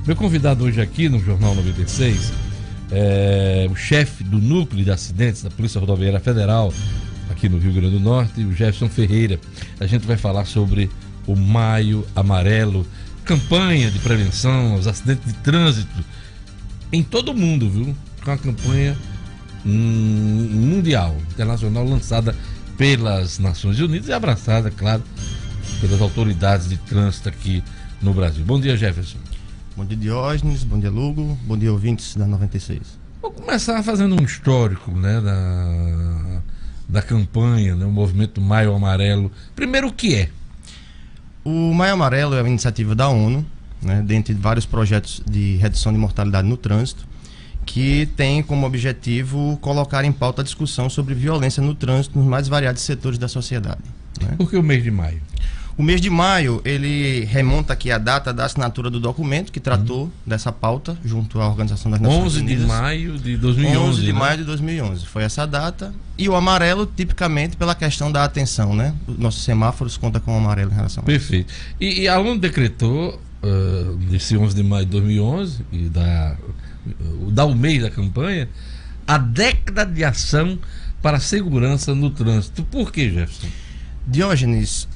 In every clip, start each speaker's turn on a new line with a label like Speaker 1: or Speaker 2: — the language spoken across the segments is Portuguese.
Speaker 1: Meu convidado hoje aqui no Jornal 96 é o chefe do Núcleo de Acidentes da Polícia Rodoviária Federal aqui no Rio Grande do Norte, o Jefferson Ferreira. A gente vai falar sobre o Maio Amarelo, campanha de prevenção aos acidentes de trânsito em todo o mundo, viu? Com a campanha mundial, internacional, lançada pelas Nações Unidas e abraçada, claro, pelas autoridades de trânsito aqui no Brasil. Bom dia, Jefferson.
Speaker 2: Bom dia, Diógenes. Bom dia, Lugo. Bom dia, ouvintes da 96.
Speaker 1: Vou começar fazendo um histórico, né, da campanha, né, o movimento Maio Amarelo. Primeiro, o que é?
Speaker 2: O Maio Amarelo é uma iniciativa da ONU, né, dentre vários projetos de redução de mortalidade no trânsito, que tem como objetivo colocar em pauta a discussão sobre violência no trânsito nos mais variados setores da sociedade, né?
Speaker 1: Por que o mês de maio?
Speaker 2: O mês de maio, ele remonta aqui a data da assinatura do documento que tratou dessa pauta junto à Organização das Nações Unidas.
Speaker 1: 11 de maio de 2011.
Speaker 2: 11 de
Speaker 1: né?
Speaker 2: maio de 2011, foi essa data. E o amarelo, tipicamente, pela questão da atenção, né? Nossos semáforos contam com o amarelo em relação a isso.
Speaker 1: Perfeito. E a ONU decretou, nesse 11 de maio de 2011, e dá o mês da campanha, a década de ação para a segurança no trânsito. Por que, Jefferson?
Speaker 2: Diógenes,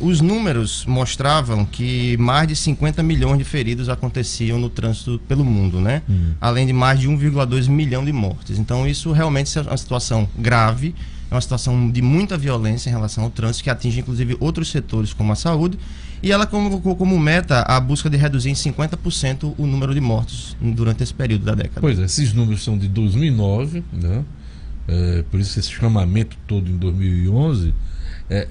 Speaker 2: os números mostravam que mais de 50 milhões de feridos aconteciam no trânsito pelo mundo, né? Além de mais de 1,2 milhão de mortes. Então isso realmente é uma situação grave, é uma situação de muita violência em relação ao trânsito, que atinge inclusive outros setores como a saúde, e ela colocou como meta a busca de reduzir em 50% o número de mortos durante esse período da década.
Speaker 1: Pois é, esses números são de 2009, né? Por isso esse chamamento todo em 2011.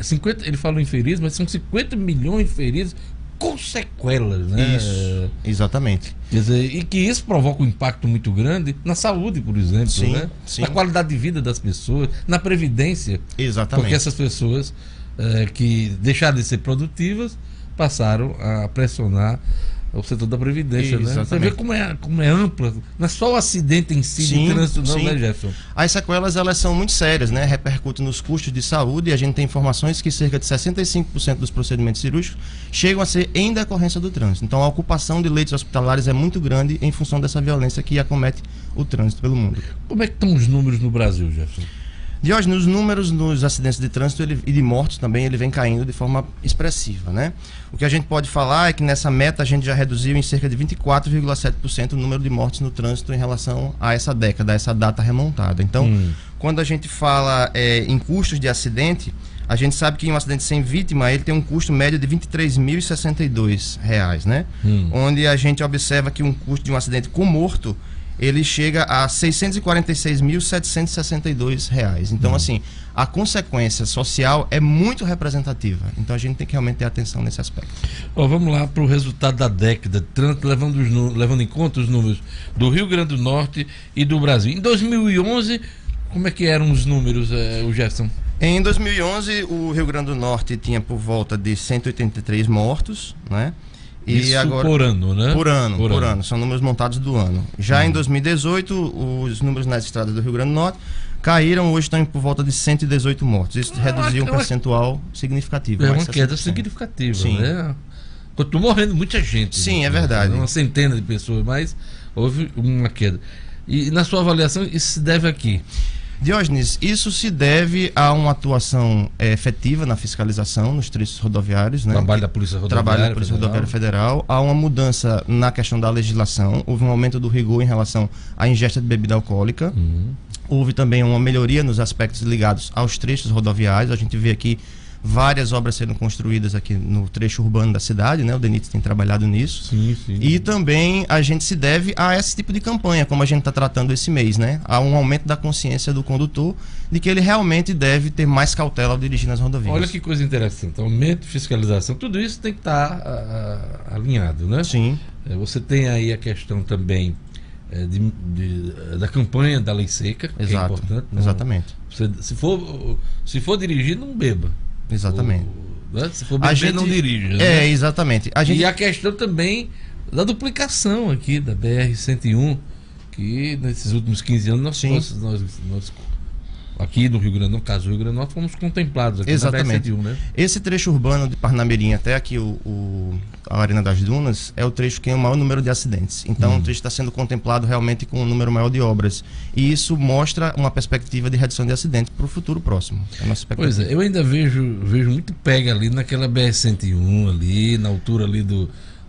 Speaker 1: 50, ele falou em feridos, mas são 50 milhões de feridos com sequelas, né?
Speaker 2: Isso, exatamente.
Speaker 1: Quer dizer, e que isso provoca um impacto muito grande na saúde, por exemplo,
Speaker 2: sim,
Speaker 1: né?
Speaker 2: Sim.
Speaker 1: Na qualidade de vida das pessoas, na previdência.
Speaker 2: Exatamente.
Speaker 1: Porque essas pessoas que deixaram de ser produtivas passaram a pressionar o setor da previdência, né? Você vê como é ampla, não é só o acidente em si de trânsito, não, né, Jefferson?
Speaker 2: As sequelas, elas são muito sérias, né? Repercutem nos custos de saúde, e a gente tem informações que cerca de 65% dos procedimentos cirúrgicos chegam a ser em decorrência do trânsito. Então a ocupação de leitos hospitalares é muito grande em função dessa violência que acomete o trânsito pelo mundo.
Speaker 1: Como é que estão os números no Brasil, Jefferson?
Speaker 2: Diógenes, os números nos acidentes de trânsito e de mortos também, ele vem caindo de forma expressiva, né? O que a gente pode falar é que nessa meta a gente já reduziu em cerca de 24,7% o número de mortes no trânsito em relação a essa década, a essa data remontada. Então, quando a gente fala em custos de acidente, a gente sabe que um acidente sem vítima, ele tem um custo médio de R$ 23.062, né? Onde a gente observa que um custo de um acidente com morto, ele chega a R$ 646.762. Então, assim, a consequência social é muito representativa. Então, a gente tem que realmente ter atenção nesse aspecto.
Speaker 1: Vamos lá para o resultado da década de trânsito, levando em conta os números do Rio Grande do Norte e do Brasil. Em 2011, como é que eram os números, o Jefferson?
Speaker 2: Em 2011, o Rio Grande do Norte tinha por volta de 183 mortos, né?
Speaker 1: Isso agora, por ano, né?
Speaker 2: Por ano. São números montados do ano. Já em 2018, os números nas estradas do Rio Grande do Norte caíram, hoje estão por volta de 118 mortos. Isso reduziu um percentual significativo.
Speaker 1: É uma queda significativa,
Speaker 2: sim,
Speaker 1: né? Continua morrendo muita gente.
Speaker 2: Sim, é verdade.
Speaker 1: Uma centena de pessoas, mas houve uma queda. E na sua avaliação, isso se deve a quê?
Speaker 2: Diógenes, isso se deve a uma atuação efetiva na fiscalização nos trechos rodoviários, né?
Speaker 1: Trabalho da Polícia Rodoviária
Speaker 2: Federal. Há uma mudança na questão da legislação, houve um aumento do rigor em relação à ingesta de bebida alcoólica. Houve também uma melhoria nos aspectos ligados aos trechos rodoviários. A gente vê aqui várias obras sendo construídas aqui no trecho urbano da cidade, né? O DENIT tem trabalhado nisso.
Speaker 1: Sim.
Speaker 2: E também a gente se deve a esse tipo de campanha, como a gente está tratando esse mês, né? Há um aumento da consciência do condutor de que ele realmente deve ter mais cautela ao dirigir nas rodovias.
Speaker 1: Olha que coisa interessante, aumento de fiscalização, tudo isso tem que estar alinhado, né?
Speaker 2: Sim.
Speaker 1: Você tem aí a questão também da campanha da lei seca,
Speaker 2: exato,
Speaker 1: que é importante.
Speaker 2: Exatamente.
Speaker 1: Se for dirigir, não beba.
Speaker 2: Exatamente.
Speaker 1: Né? Se for beber, não dirija. Né?
Speaker 2: Exatamente.
Speaker 1: E a questão também da duplicação aqui da BR-101, que nesses últimos 15 anos nós aqui no Rio Grande do Norte, caso do Rio Grande do Norte, fomos contemplados aqui
Speaker 2: Exatamente.
Speaker 1: na BR-101, né?
Speaker 2: Esse trecho urbano de Parnamirim até aqui a Arena das Dunas é o trecho que tem o maior número de acidentes. Então o trecho está sendo contemplado realmente com um número maior de obras. E isso mostra uma perspectiva de redução de acidentes para o futuro próximo. É a nossa expectativa.
Speaker 1: Pois é, eu ainda vejo muito pega ali naquela BR-101, ali, na altura ali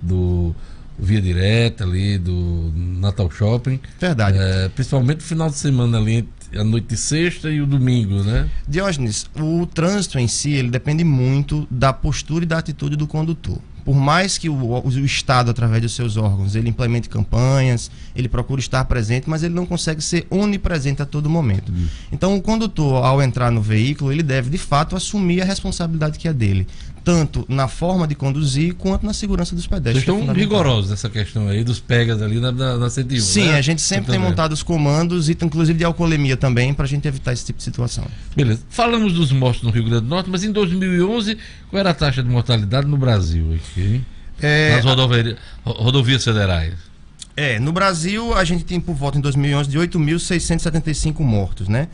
Speaker 1: do Via Direta, ali do Natal Shopping.
Speaker 2: Verdade.
Speaker 1: Principalmente no final de semana ali, a noite de sexta e o domingo, né?
Speaker 2: Diógenes, o trânsito em si, ele depende muito da postura e da atitude do condutor. Por mais que o Estado, através dos seus órgãos, ele implemente campanhas, ele procura estar presente, mas ele não consegue ser onipresente a todo momento. Então, o condutor, ao entrar no veículo, ele deve, de fato, assumir a responsabilidade que é dele, tanto na forma de conduzir, quanto na segurança dos pedestres.
Speaker 1: Vocês estão rigorosos nessa questão aí dos pegas ali na 101,
Speaker 2: Sim,
Speaker 1: né?
Speaker 2: A gente sempre tem montado os comandos, e inclusive de alcoolemia também, para a gente evitar esse tipo de situação.
Speaker 1: Beleza. Falamos dos mortos no Rio Grande do Norte, mas em 2011, qual era a taxa de mortalidade no Brasil aqui? Nas rodovias federais.
Speaker 2: No Brasil, a gente tem por volta em 2011 de 8.675 mortos, né?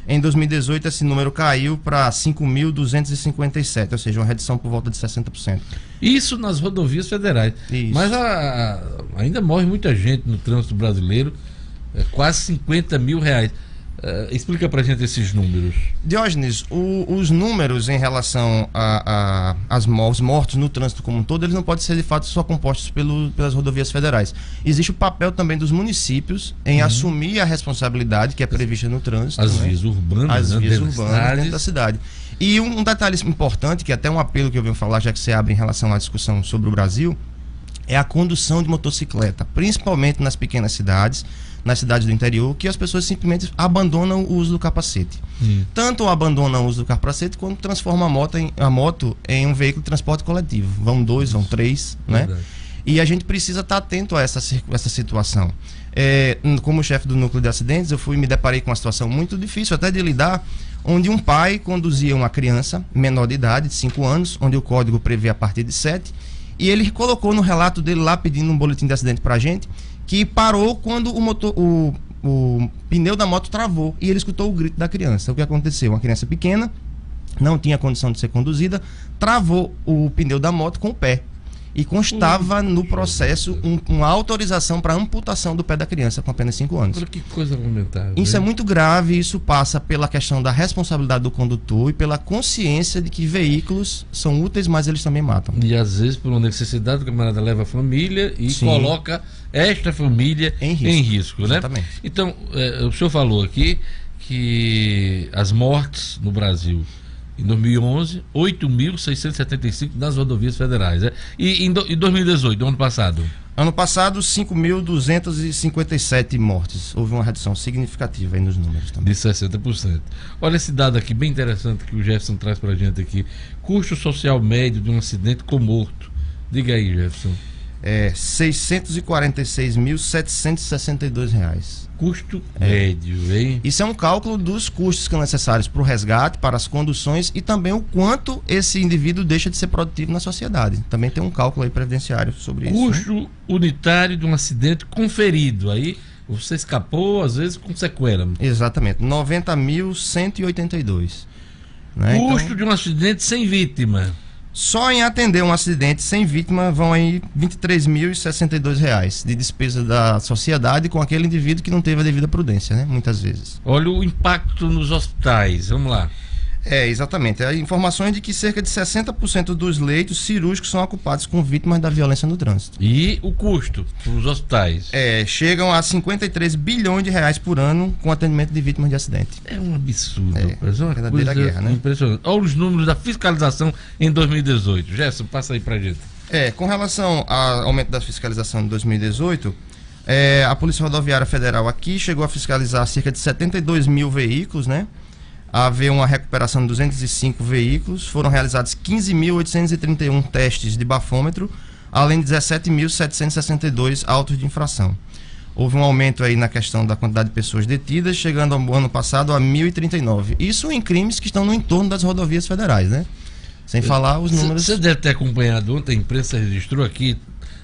Speaker 2: Em 2018, esse número caiu para 5.257, ou seja, uma redução por volta de 60%.
Speaker 1: Isso nas rodovias federais.
Speaker 2: Isso.
Speaker 1: Mas ainda morre muita gente no trânsito brasileiro, quase 50 mil reais. Explica pra gente esses números.
Speaker 2: Diógenes, os números em relação aos mortos no trânsito como um todo, eles não podem ser de fato só compostos pelas rodovias federais. Existe o papel também dos municípios em assumir a responsabilidade que é prevista no trânsito.
Speaker 1: As vias urbanas,
Speaker 2: dentro da cidade. E um detalhe importante, que é até um apelo que eu venho falar, já que você abre em relação à discussão sobre o Brasil, é a condução de motocicleta, principalmente nas pequenas cidades, nas cidades do interior, que as pessoas simplesmente abandonam o uso do capacete. Tanto abandonam o uso do capacete, quanto transformam a moto em um veículo de transporte coletivo. Vão 2, vão 3, né? E a gente precisa estar atento a essa situação. Como chefe do núcleo de acidentes, eu me deparei com uma situação muito difícil até de lidar, onde um pai conduzia uma criança menor de idade, de 5 anos, onde o código prevê a partir de 7, e ele colocou no relato dele lá, pedindo um boletim de acidente pra gente, que parou quando o pneu da moto travou, e ele escutou o grito da criança. O que aconteceu? Uma criança pequena, não tinha condição de ser conduzida, travou o pneu da moto com o pé. E constava no processo uma autorização para amputação do pé da criança com apenas 5 anos.
Speaker 1: Olha que coisa lamentável.
Speaker 2: Isso é muito grave, isso passa pela questão da responsabilidade do condutor e pela consciência de que veículos são úteis, mas eles também matam.
Speaker 1: E às vezes, por uma necessidade, o camarada leva a família e coloca esta família em risco, né?
Speaker 2: Exatamente.
Speaker 1: Então, o senhor falou aqui que as mortes no Brasil em 2011, 8.675 nas rodovias federais. E em 2018, do ano passado?
Speaker 2: Ano passado, 5.257 mortes. Houve uma redução significativa aí nos números também.
Speaker 1: De 60%. Olha esse dado aqui, bem interessante, que o Jefferson traz pra gente aqui. Custo social médio de um acidente com morto. Diga aí, Jefferson.
Speaker 2: R$ 646.762.
Speaker 1: Custo médio, hein?
Speaker 2: Isso é um cálculo dos custos que são necessários para o resgate, para as conduções e também o quanto esse indivíduo deixa de ser produtivo na sociedade. Também tem um cálculo aí previdenciário sobre isso.
Speaker 1: Custo unitário de um acidente conferido. Aí você escapou, às vezes, com sequela.
Speaker 2: Exatamente. 90.182. Né?
Speaker 1: Custo de um acidente sem vítima.
Speaker 2: Só em atender um acidente sem vítima vão aí R$ 23.062 de despesa da sociedade com aquele indivíduo que não teve a devida prudência, né? Muitas vezes.
Speaker 1: Olha o impacto nos hospitais, vamos lá.
Speaker 2: Exatamente. Há informações de que cerca de 60% dos leitos cirúrgicos são ocupados com vítimas da violência no trânsito.
Speaker 1: E o custo para os hospitais?
Speaker 2: Chegam a 53 bilhões de reais por ano com atendimento de vítimas de acidente.
Speaker 1: É um absurdo. É uma
Speaker 2: verdadeira guerra, né?
Speaker 1: Impressionante. Olha os números da fiscalização em 2018. Gerson, passa aí pra gente.
Speaker 2: Com relação ao aumento da fiscalização de 2018, a Polícia Rodoviária Federal aqui chegou a fiscalizar cerca de 72 mil veículos, né? Haver uma recuperação de 205 veículos, foram realizados 15.831 testes de bafômetro, além de 17.762 autos de infração. Houve um aumento aí na questão da quantidade de pessoas detidas, chegando ao ano passado a 1.039. Isso em crimes que estão no entorno das rodovias federais, né? Sem falar os números...
Speaker 1: Você deve ter acompanhado ontem, a imprensa registrou aqui,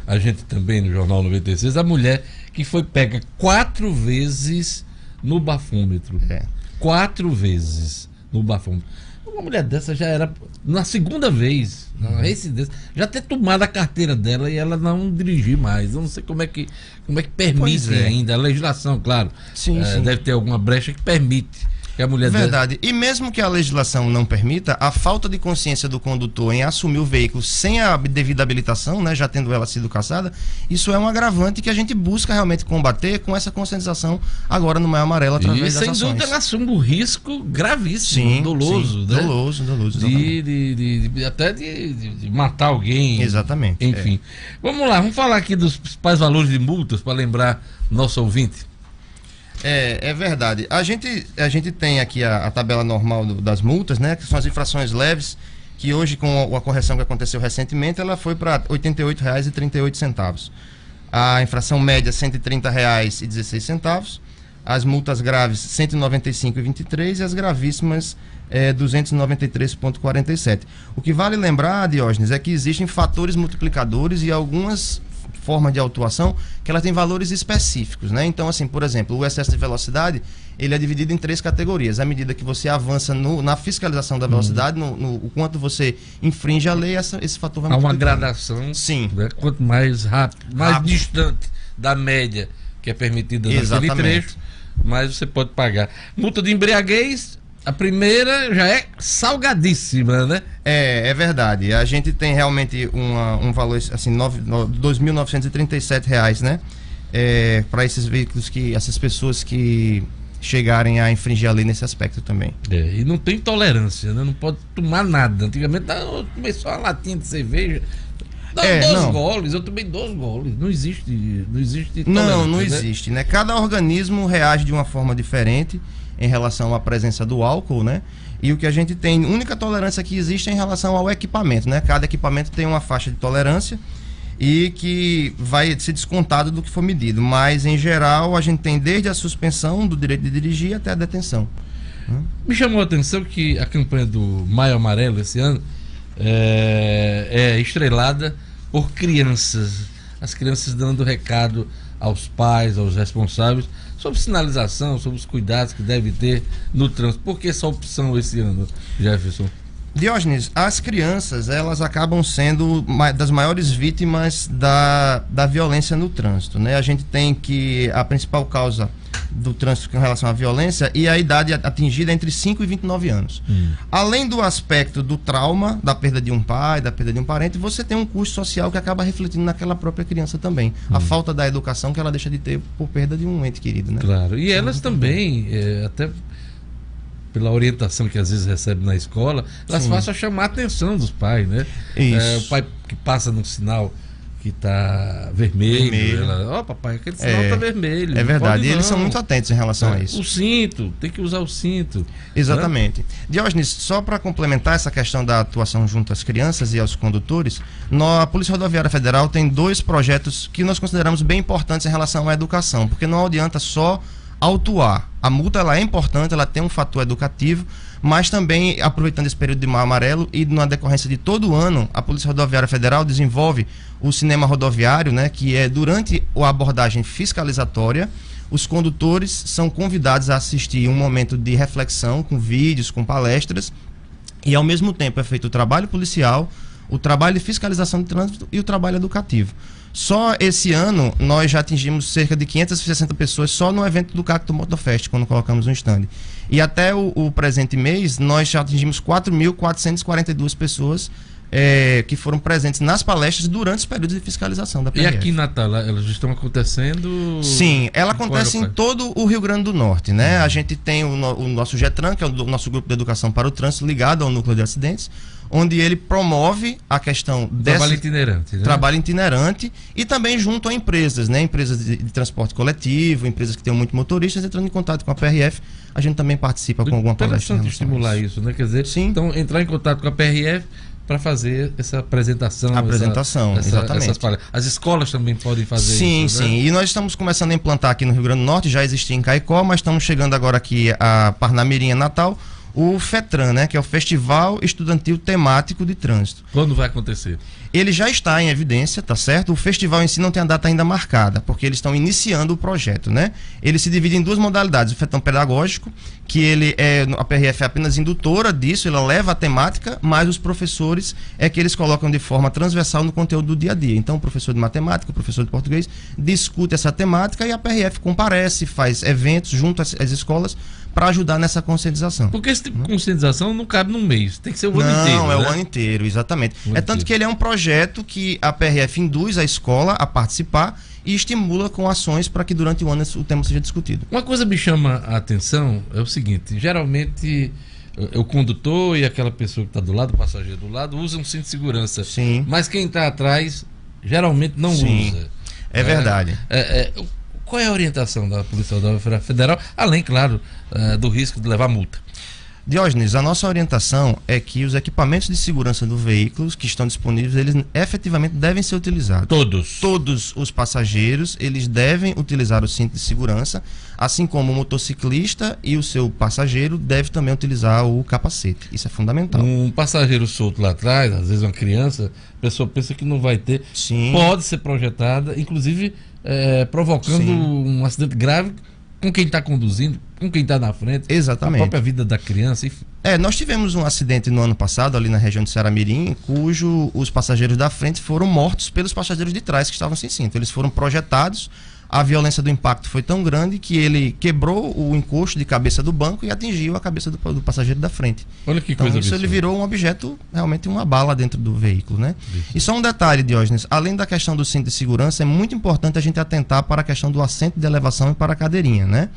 Speaker 1: a gente também no Jornal 96, a mulher que foi pega 4 vezes no bafômetro. 4 vezes no bafão. Uma mulher dessa já era, na segunda vez, na residência, já ter tomado a carteira dela e ela não dirigir mais. Eu não sei como é que permite ainda. A legislação, claro, sim. Deve ter alguma brecha que permite que a mulher...
Speaker 2: Verdade. E mesmo que a legislação não permita, a falta de consciência do condutor em assumir o veículo sem a devida habilitação, né, já tendo ela sido cassada, isso é um agravante que a gente busca realmente combater com essa conscientização agora no Maio Amarelo através das ações.
Speaker 1: E sem dúvida ela assume um risco gravíssimo, sim, doloso,
Speaker 2: sim,
Speaker 1: né?
Speaker 2: Doloso,
Speaker 1: até de matar alguém.
Speaker 2: Exatamente.
Speaker 1: Enfim. Vamos lá, vamos falar aqui dos principais valores de multas para lembrar nosso ouvinte.
Speaker 2: É verdade. A gente tem aqui a tabela normal das multas, né? Que são as infrações leves, que hoje, com a correção que aconteceu recentemente, ela foi para R$ 88,38. A infração média, R$ 130,16. As multas graves, R$ 195,23. E as gravíssimas, R$ 293,47. O que vale lembrar, Diógenes, é que existem fatores multiplicadores e algumas forma de autuação que ela tem valores específicos, né? Então, assim, por exemplo, o excesso de velocidade, ele é dividido em 3 categorias. À medida que você avança na fiscalização da velocidade, o quanto você infringe a lei, esse fator vai
Speaker 1: multiplicando. Há uma gradação.
Speaker 2: Sim.
Speaker 1: Né? Quanto mais rápido, mais distante da média que é permitida naquele trecho, mais você pode pagar. Multa de embriaguez, a primeira já é salgadíssima, né?
Speaker 2: É verdade. A gente tem realmente um valor assim, R$ 2.937, né? Para esses veículos, essas pessoas que chegarem a infringir a lei nesse aspecto também.
Speaker 1: E não tem tolerância, né? Não pode tomar nada. Antigamente eu tomei só uma latinha de cerveja. Goles, eu tomei 2 goles. Não existe tolerância.
Speaker 2: Não existe, né? Cada organismo reage de uma forma diferente em relação à presença do álcool, né? E o que a gente tem, a única tolerância que existe é em relação ao equipamento, né? Cada equipamento tem uma faixa de tolerância e que vai ser descontado do que for medido. Mas, em geral, a gente tem desde a suspensão do direito de dirigir até a detenção.
Speaker 1: Me chamou a atenção que a campanha do Maio Amarelo esse ano é estrelada por crianças. As crianças dando recado aos pais, aos responsáveis, sobre sinalização, sobre os cuidados que deve ter no trânsito. Por que essa opção esse ano, Jefferson?
Speaker 2: Diógenes, as crianças, elas acabam sendo das maiores vítimas da violência no trânsito, né? A gente tem que a principal causa do trânsito com relação à violência e a idade atingida é entre 5 e 29 anos. Além do aspecto do trauma, da perda de um pai, da perda de um parente, você tem um custo social que acaba refletindo naquela própria criança também. A falta da educação que ela deixa de ter por perda de um ente querido, né?
Speaker 1: Claro, e elas também, até pela orientação que às vezes recebe na escola, elas passam a chamar a atenção dos pais, né?
Speaker 2: Isso.
Speaker 1: O pai que passa no sinal que tá vermelho. Ela, papai, aquele sinal tá vermelho.
Speaker 2: É verdade, e eles são muito atentos em relação a isso.
Speaker 1: O cinto, tem que usar o cinto.
Speaker 2: Exatamente. Né? Diógenes, só para complementar essa questão da atuação junto às crianças e aos condutores, a Polícia Rodoviária Federal tem 2 projetos que nós consideramos bem importantes em relação à educação, porque não adianta só autuar. A multa ela é importante, ela tem um fator educativo, mas também, aproveitando esse período de Maio Amarelo e na decorrência de todo o ano, a Polícia Rodoviária Federal desenvolve o cinema rodoviário, né, que é durante a abordagem fiscalizatória, os condutores são convidados a assistir um momento de reflexão com vídeos, com palestras, e ao mesmo tempo é feito o trabalho policial, o trabalho de fiscalização de trânsito e o trabalho educativo. Só esse ano nós já atingimos cerca de 560 pessoas só no evento do Cacto Motofest, quando colocamos um stand. E até o presente mês nós já atingimos 4.442 pessoas que foram presentes nas palestras durante os períodos de fiscalização da PRF.
Speaker 1: E aqui em Natal, elas estão acontecendo?
Speaker 2: Sim, ela acontece em todo o Rio Grande do Norte, né? A gente tem o nosso GETRAN, que é o nosso grupo de educação para o trânsito, ligado ao núcleo de acidentes, onde ele promove a questão
Speaker 1: trabalho itinerante, né?
Speaker 2: Trabalho itinerante e também junto a empresas, né? Empresas de transporte coletivo, empresas que têm muito motoristas, entrando em contato com a PRF, a gente também participa com alguma palestra.
Speaker 1: Interessante estimular isso, né? Quer dizer,
Speaker 2: sim.
Speaker 1: Então entrar em contato com a PRF para fazer essa apresentação.
Speaker 2: Exatamente.
Speaker 1: As escolas também podem fazer isso.
Speaker 2: Sim. E nós estamos começando a implantar aqui no Rio Grande do Norte, já existia em Caicó, mas estamos chegando agora aqui a Parnamirim, Natal, o FETRAN, né, que é o Festival Estudantil Temático de Trânsito.
Speaker 1: Quando vai acontecer?
Speaker 2: Ele já está em evidência, tá certo? O festival em si não tem a data ainda marcada, porque eles estão iniciando o projeto, né? Ele se divide em duas modalidades: o FETRAN pedagógico, que a PRF é apenas indutora disso, ela leva a temática, mas os professores é que eles colocam de forma transversal no conteúdo do dia a dia. Então, o professor de matemática, o professor de português, discute essa temática e a PRF comparece, faz eventos junto às escolas para ajudar nessa conscientização.
Speaker 1: Porque esse tipo de conscientização não cabe num mês, tem que ser o ano inteiro.
Speaker 2: Não, é
Speaker 1: né?
Speaker 2: o ano inteiro, exatamente. Tanto que ele é um projeto que a PRF induz a escola a participar e estimula com ações para que durante o ano o tema seja discutido.
Speaker 1: Uma coisa me chama a atenção é o seguinte: geralmente o condutor e aquela pessoa que está do lado, o passageiro do lado, usam cinto de segurança.
Speaker 2: Sim.
Speaker 1: Mas quem está atrás geralmente não
Speaker 2: Sim.
Speaker 1: usa.
Speaker 2: É verdade.
Speaker 1: Qual é a orientação da Polícia Rodoviária Federal, além, claro, do risco de levar multa?
Speaker 2: Diógenes, a nossa orientação é que os equipamentos de segurança do veículo que estão disponíveis, eles efetivamente devem ser utilizados.
Speaker 1: Todos?
Speaker 2: Todos os passageiros, eles devem utilizar o cinto de segurança, assim como o motociclista e o seu passageiro deve também utilizar o capacete. Isso é fundamental.
Speaker 1: Um passageiro solto lá atrás, às vezes uma criança, a pessoa pensa que não vai ter.
Speaker 2: Sim.
Speaker 1: Pode ser projetada, inclusive provocando um acidente grave com quem está conduzindo, com quem está na frente.
Speaker 2: Exatamente.
Speaker 1: A própria vida da criança. Enfim.
Speaker 2: Nós tivemos um acidente no ano passado, ali na região de Ceará-Mirim, cujo os passageiros da frente foram mortos pelos passageiros de trás que estavam sem cinto. Eles foram projetados, a violência do impacto foi tão grande que ele quebrou o encosto de cabeça do banco e atingiu a cabeça do passageiro da frente.
Speaker 1: Olha que
Speaker 2: então,
Speaker 1: coisa
Speaker 2: isso
Speaker 1: absurda.
Speaker 2: ele virou um objeto, realmente uma bala dentro do veículo, né? E só um detalhe, Diógenes, além da questão do cinto de segurança, é muito importante a gente atentar para a questão do assento de elevação e para a cadeirinha, né?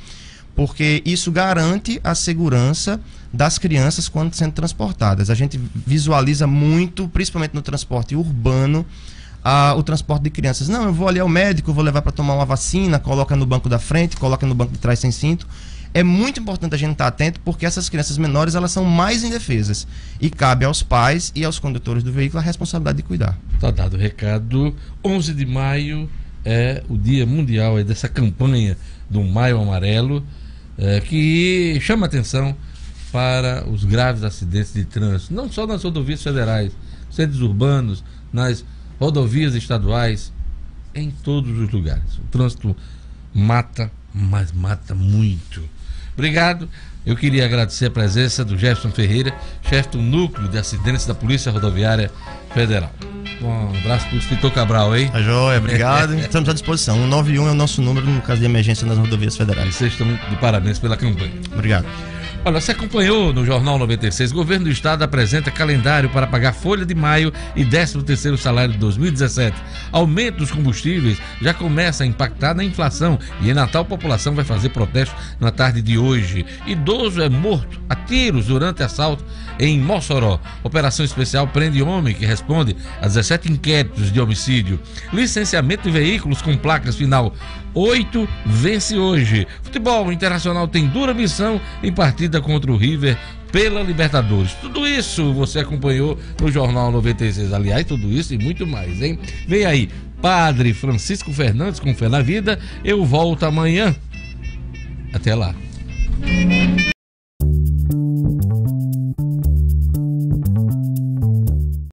Speaker 2: Porque isso garante a segurança das crianças quando sendo transportadas. A gente visualiza muito, principalmente no transporte urbano, o transporte de crianças. Não, eu vou ali ao médico, vou levar para tomar uma vacina, coloca no banco da frente, coloca no banco de trás sem cinto. É muito importante a gente estar atento, porque essas crianças menores, elas são mais indefesas. E cabe aos pais e aos condutores do veículo a responsabilidade de cuidar.
Speaker 1: Está dado o recado. 11 de maio é o Dia Mundial dessa campanha do Maio Amarelo, que chama atenção para os graves acidentes de trânsito, não só nas rodovias federais, centros urbanos, nas rodovias estaduais, em todos os lugares. O trânsito mata, mas mata muito. Obrigado. Eu queria agradecer a presença do Jefferson Ferreira, chefe do Núcleo de Acidentes da Polícia Rodoviária Federal. Um abraço para o inspetor Cabral, hein?
Speaker 2: Tá joia, obrigado. Estamos à disposição. 191 é o nosso número no caso de emergência nas rodovias federais.
Speaker 1: Vocês estão de parabéns pela campanha.
Speaker 2: Obrigado.
Speaker 1: Olha, você acompanhou no Jornal 96, o Governo do Estado apresenta calendário para pagar folha de maio e 13º salário de 2017. Aumento dos combustíveis já começa a impactar na inflação e em Natal a população vai fazer protesto na tarde de hoje. Idoso é morto a tiros durante assalto em Mossoró. Operação especial prende homem que responde a 17 inquéritos de homicídio. Licenciamento de veículos com placas final 8 vence hoje. Futebol Internacional tem dura missão em partida contra o River pela Libertadores. Tudo isso você acompanhou no Jornal 96. Aliás, tudo isso e muito mais, hein? Vem aí, Padre Francisco Fernandes com Fé na Vida. Eu volto amanhã. Até lá.